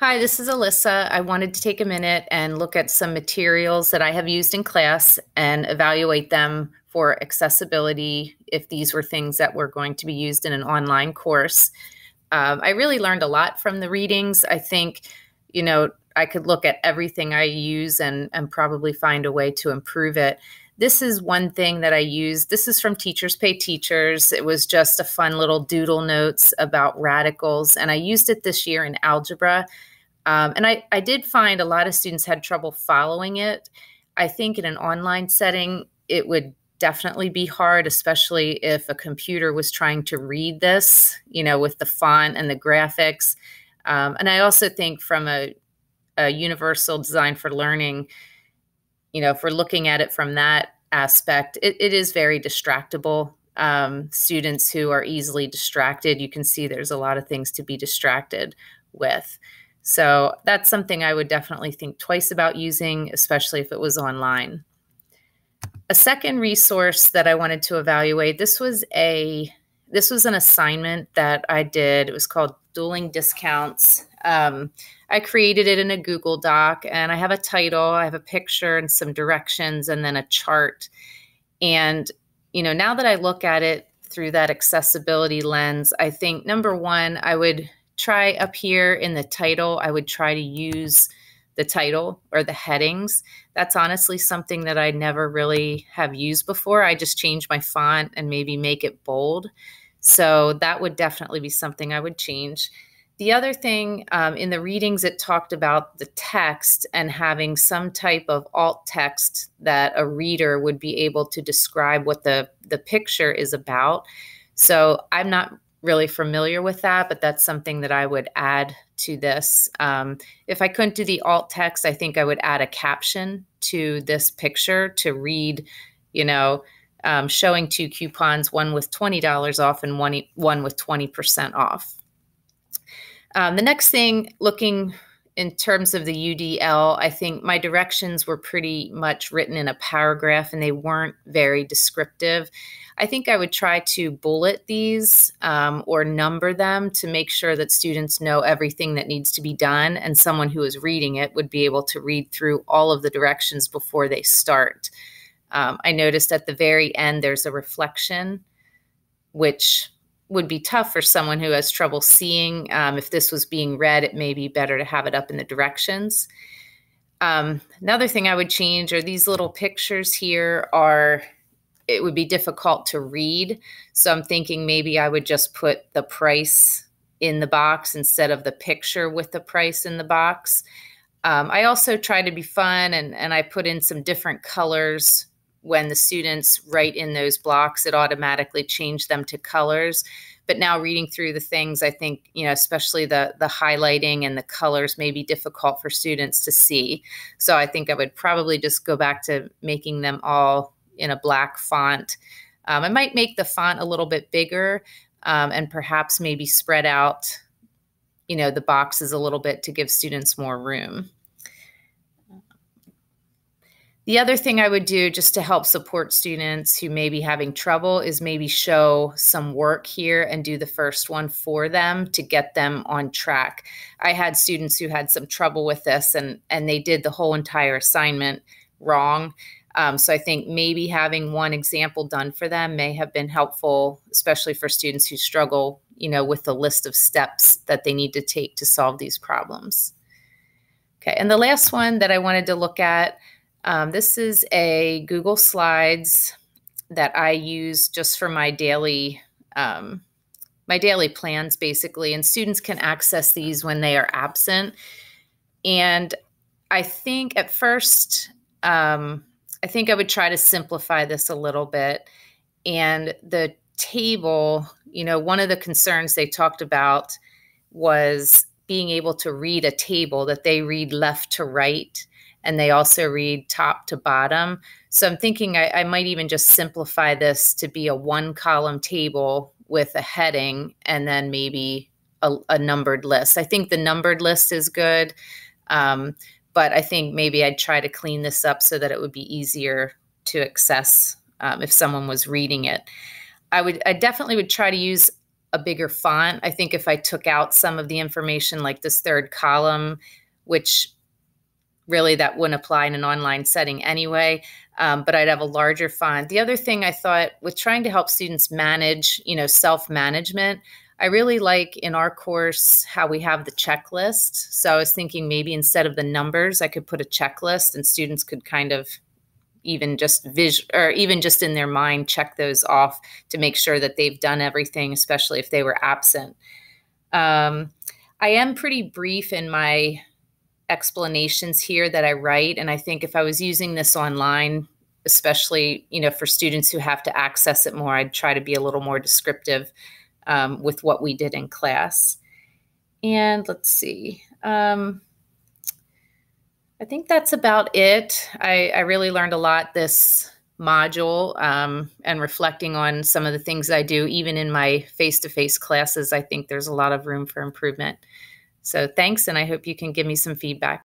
Hi, this is Alyssa. I wanted to take a minute and look at some materials that I have used in class and evaluate them for accessibility if these were things that were going to be used in an online course. I really learned a lot from the readings. I think, I could look at everything I use and probably find a way to improve it. This is one thing that I used. This is from Teachers Pay Teachers. It was just a fun little doodle notes about radicals, and I used it this year in algebra. And I did find a lot of students had trouble following it. I think in an online setting, it would definitely be hard, especially if a computer was trying to read this, with the font and the graphics. And I also think from a universal design for learning, if we're looking at it from that aspect, it is very distractible. Students who are easily distracted, you can see there's a lot of things to be distracted with. So that's something I would definitely think twice about using, especially if it was online. A second resource that I wanted to evaluate, this was an assignment that I did. It was called Dueling Discounts. I created it in a Google Doc, and I have a title, I have a picture and some directions, and then a chart. And, now that I look at it through that accessibility lens, I think, number one, I would try up here in the title, I would try to use the title or the headings. That's honestly something that I never really have used before. I just change my font and maybe make it bold. So that would definitely be something I would change. The other thing, in the readings, it talked about the text and having some type of alt text that a reader would be able to describe what the picture is about. So I'm not really familiar with that, but that's something that I would add to this. If I couldn't do the alt text, I think I would add a caption to this picture to read, showing two coupons, one with $20 off and one with 20% off. The next thing, looking in terms of the UDL, I think my directions were pretty much written in a paragraph and they weren't very descriptive. I think I would try to bullet these or number them to make sure that students know everything that needs to be done, and someone who is reading it would be able to read through all of the directions before they start. I noticed at the very end there's a reflection, which would be tough for someone who has trouble seeing. If this was being read, it may be better to have it up in the directions. Another thing I would change are these little pictures here it would be difficult to read. So I'm thinking maybe I would just put the price in the box instead of the picture with the price in the box. I also try to be fun and I put in some different colors. When the students write in those blocks, it automatically changed them to colors. But now reading through the things, I think, especially the highlighting and the colors may be difficult for students to see. So I think I would probably just go back to making them all in a black font. I might make the font a little bit bigger and perhaps maybe spread out, the boxes a little bit to give students more room. The other thing I would do just to help support students who may be having trouble is maybe show some work here and do the first one for them to get them on track. I had students who had some trouble with this and they did the whole entire assignment wrong. So I think maybe having one example done for them may have been helpful, especially for students who struggle, with the list of steps that they need to take to solve these problems. Okay, and the last one that I wanted to look at, this is a Google Slides that I use just for my daily plans, basically, and students can access these when they are absent. And I think at first, I think I would try to simplify this a little bit. And the table, one of the concerns they talked about was being able to read a table, that they read left to right, and they also read top to bottom. So I'm thinking I might even just simplify this to be a one-column table with a heading and then maybe a numbered list. I think the numbered list is good, but I think maybe I'd try to clean this up so that it would be easier to access if someone was reading it. I definitely would try to use a bigger font. I think if I took out some of the information like this third column, which really that wouldn't apply in an online setting anyway, but I'd have a larger font. The other thing I thought with trying to help students manage, self-management, I really like in our course how we have the checklist. So I was thinking maybe instead of the numbers, I could put a checklist and students could kind of even just even just in their mind check those off to make sure that they've done everything, especially if they were absent. I am pretty brief in my explanations here that I write, and I think if I was using this online, especially for students who have to access it more, I'd try to be a little more descriptive with what we did in class. And let's see. I think that's about it. I really learned a lot this module, and reflecting on some of the things I do, even in my face-to-face classes, I think there's a lot of room for improvement. So thanks, and I hope you can give me some feedback.